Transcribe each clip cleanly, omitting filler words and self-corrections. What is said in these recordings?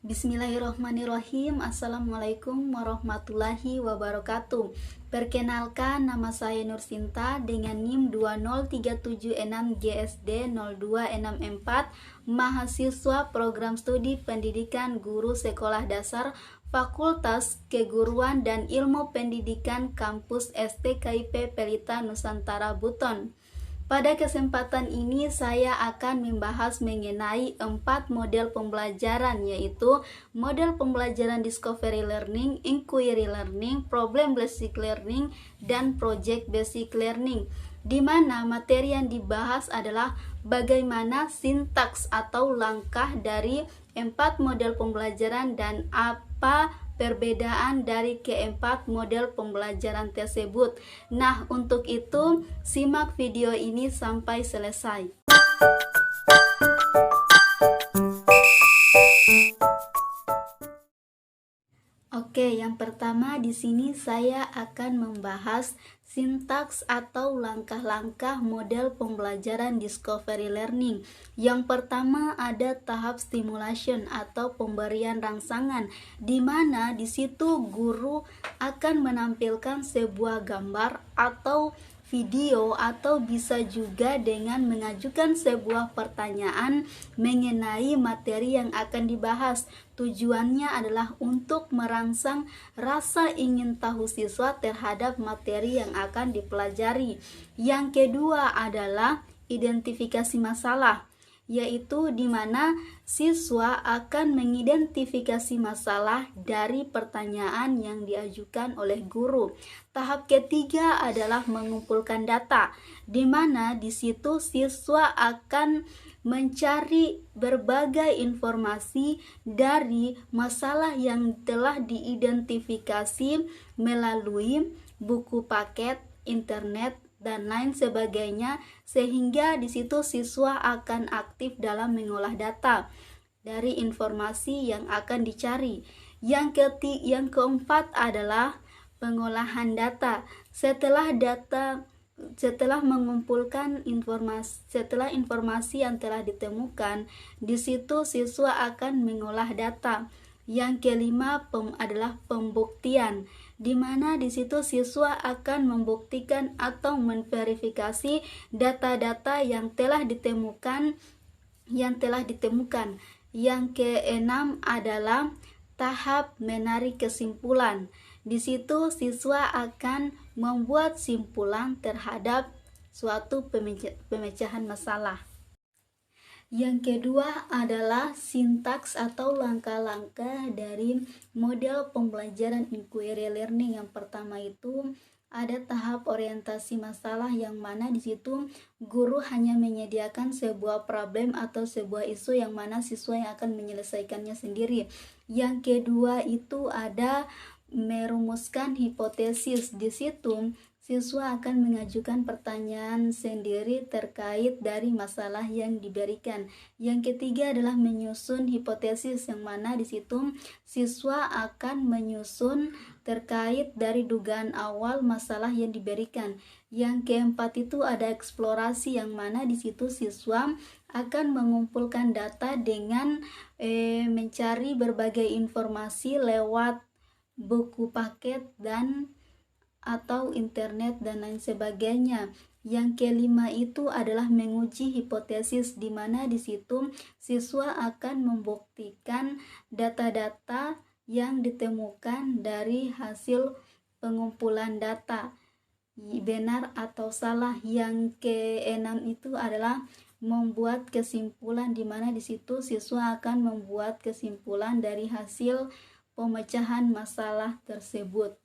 Bismillahirrahmanirrahim. Assalamualaikum warahmatullahi wabarakatuh. Perkenalkan, nama saya Nursinta dengan NIM 20376 GSD 0264, mahasiswa program studi pendidikan guru sekolah dasar Fakultas Keguruan dan Ilmu Pendidikan Kampus STKIP Pelita Nusantara Buton. Pada kesempatan ini saya akan membahas mengenai 4 model pembelajaran, yaitu model pembelajaran Discovery Learning, Inquiry Learning, Problem Basic Learning, dan Project Basic Learning, di mana materi yang dibahas adalah bagaimana sintaks atau langkah dari 4 model pembelajaran dan apa perbedaan dari keempat model pembelajaran tersebut. Nah, untuk itu simak video ini sampai selesai. Oke, yang pertama di sini saya akan membahas sintaks atau langkah-langkah model pembelajaran Discovery Learning. Yang pertama ada tahap stimulation atau pemberian rangsangan, di mana di situ guru akan menampilkan sebuah gambar atau video atau bisa juga dengan mengajukan sebuah pertanyaan mengenai materi yang akan dibahas. Tujuannya adalah untuk merangsang rasa ingin tahu siswa terhadap materi yang akan dipelajari. Yang kedua adalah identifikasi masalah, yaitu di mana siswa akan mengidentifikasi masalah dari pertanyaan yang diajukan oleh guru. Tahap ketiga adalah mengumpulkan data, di mana di situ siswa akan mencari berbagai informasi dari masalah yang telah diidentifikasi melalui buku paket, internet, dan lain sebagainya, sehingga di situ siswa akan aktif dalam mengolah data dari informasi yang akan dicari. Yang keempat adalah pengolahan data. Setelah mengumpulkan informasi yang telah ditemukan, di situ siswa akan mengolah data. Yang kelima adalah pembuktian, di mana di situ siswa akan membuktikan atau memverifikasi data-data yang telah ditemukan. Yang keenam adalah tahap menarik kesimpulan. Di situ siswa akan membuat simpulan terhadap suatu pemecahan masalah. Yang kedua adalah sintaks atau langkah-langkah dari model pembelajaran Inquiry Learning. Yang pertama itu ada tahap orientasi masalah, yang mana di situ guru hanya menyediakan sebuah problem atau sebuah isu yang mana siswa yang akan menyelesaikannya sendiri. Yang kedua itu ada merumuskan hipotesis. Di situ siswa akan mengajukan pertanyaan sendiri terkait dari masalah yang diberikan. Yang ketiga adalah menyusun hipotesis, yang mana di situ siswa akan menyusun terkait dari dugaan awal masalah yang diberikan. Yang keempat itu ada eksplorasi, yang mana di situ siswa akan mengumpulkan data dengan mencari berbagai informasi lewat buku paket dan atau internet dan lain sebagainya. Yang kelima itu adalah menguji hipotesis, di mana di situ siswa akan membuktikan data-data yang ditemukan dari hasil pengumpulan data, benar atau salah. Yang keenam itu adalah membuat kesimpulan, di mana di situ siswa akan membuat kesimpulan dari hasil pemecahan masalah tersebut.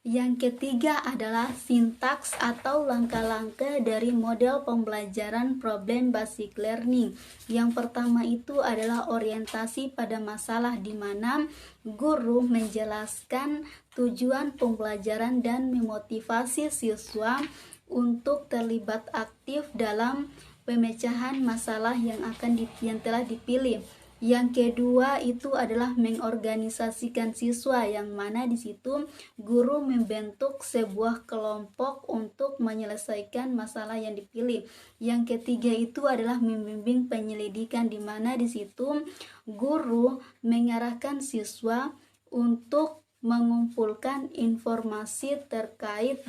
Yang ketiga adalah sintaks atau langkah-langkah dari model pembelajaran Problem Basic Learning. Yang pertama itu adalah orientasi pada masalah, di mana guru menjelaskan tujuan pembelajaran dan memotivasi siswa untuk terlibat aktif dalam pemecahan masalah yang telah dipilih. Yang kedua itu adalah mengorganisasikan siswa, yang mana di situ guru membentuk sebuah kelompok untuk menyelesaikan masalah yang dipilih. Yang ketiga itu adalah membimbing penyelidikan, di mana di situ guru mengarahkan siswa untuk mengumpulkan informasi terkait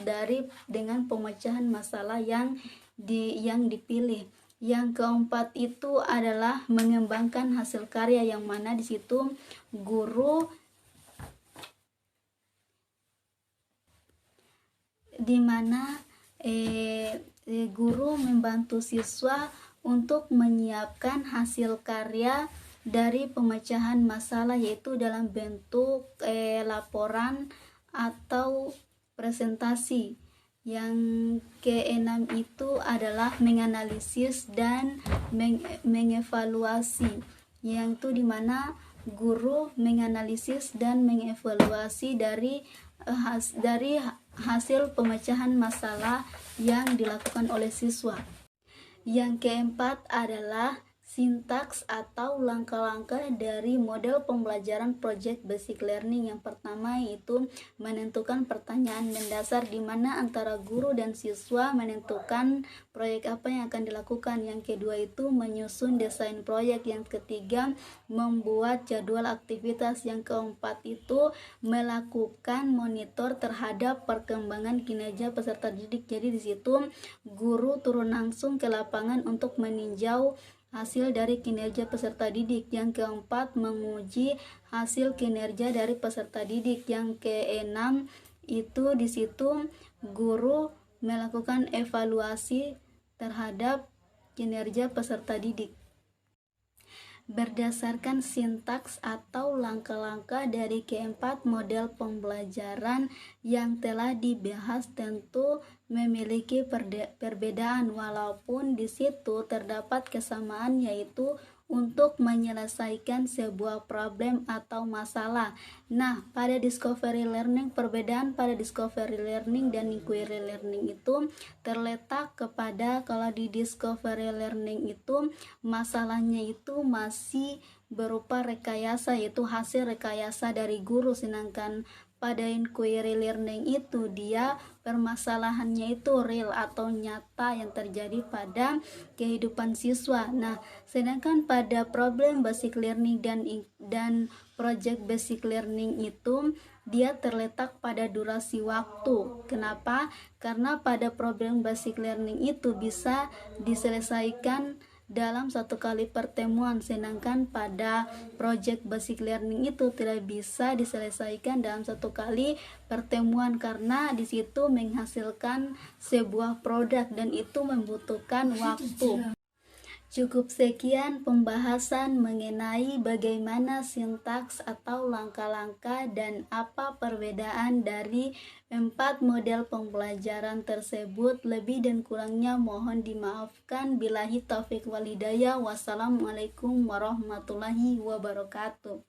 dengan pemecahan masalah yang dipilih. Yang keempat itu adalah mengembangkan hasil karya, yang mana di situ guru guru membantu siswa untuk menyiapkan hasil karya dari pemecahan masalah, yaitu dalam bentuk laporan atau presentasi. Yang keenam itu adalah menganalisis dan mengevaluasi, yang itu dimana guru menganalisis dan mengevaluasi dari hasil pemecahan masalah yang dilakukan oleh siswa. Yang keempat adalah sintaks atau langkah-langkah dari model pembelajaran project basic learning. Yang pertama yaitu menentukan pertanyaan mendasar, di mana antara guru dan siswa menentukan proyek apa yang akan dilakukan. Yang kedua itu menyusun desain proyek. Yang ketiga membuat jadwal aktivitas. Yang keempat itu melakukan monitor terhadap perkembangan kinerja peserta didik. Jadi di situ guru turun langsung ke lapangan untuk meninjau hasil dari kinerja peserta didik. Yang keempat menguji hasil kinerja dari peserta didik. Yang keenam itu di situ guru melakukan evaluasi terhadap kinerja peserta didik. Berdasarkan sintaks atau langkah-langkah dari keempat model pembelajaran yang telah dibahas, tentu memiliki perbedaan, walaupun di situ terdapat kesamaan, yaitu untuk menyelesaikan sebuah problem atau masalah. Nah, pada discovery learning, perbedaan pada discovery learning dan inquiry learning itu terletak kepada, kalau di discovery learning itu masalahnya itu masih berupa rekayasa, yaitu hasil rekayasa dari guru, sedangkan pada inquiry learning itu dia permasalahannya itu real atau nyata yang terjadi pada kehidupan siswa. Nah, sedangkan pada problem basic learning dan project basic learning itu dia terletak pada durasi waktu. Kenapa? Karena pada problem basic learning itu bisa diselesaikan dalam satu kali pertemuan, sedangkan pada project basic learning itu tidak bisa diselesaikan dalam satu kali pertemuan, karena di situ menghasilkan sebuah produk dan itu membutuhkan waktu. Cukup sekian pembahasan mengenai bagaimana sintaks atau langkah-langkah dan apa perbedaan dari 4 model pembelajaran tersebut. Lebih dan kurangnya mohon dimaafkan. Billahi taufik wal hidayah. Wassalamualaikum warahmatullahi wabarakatuh.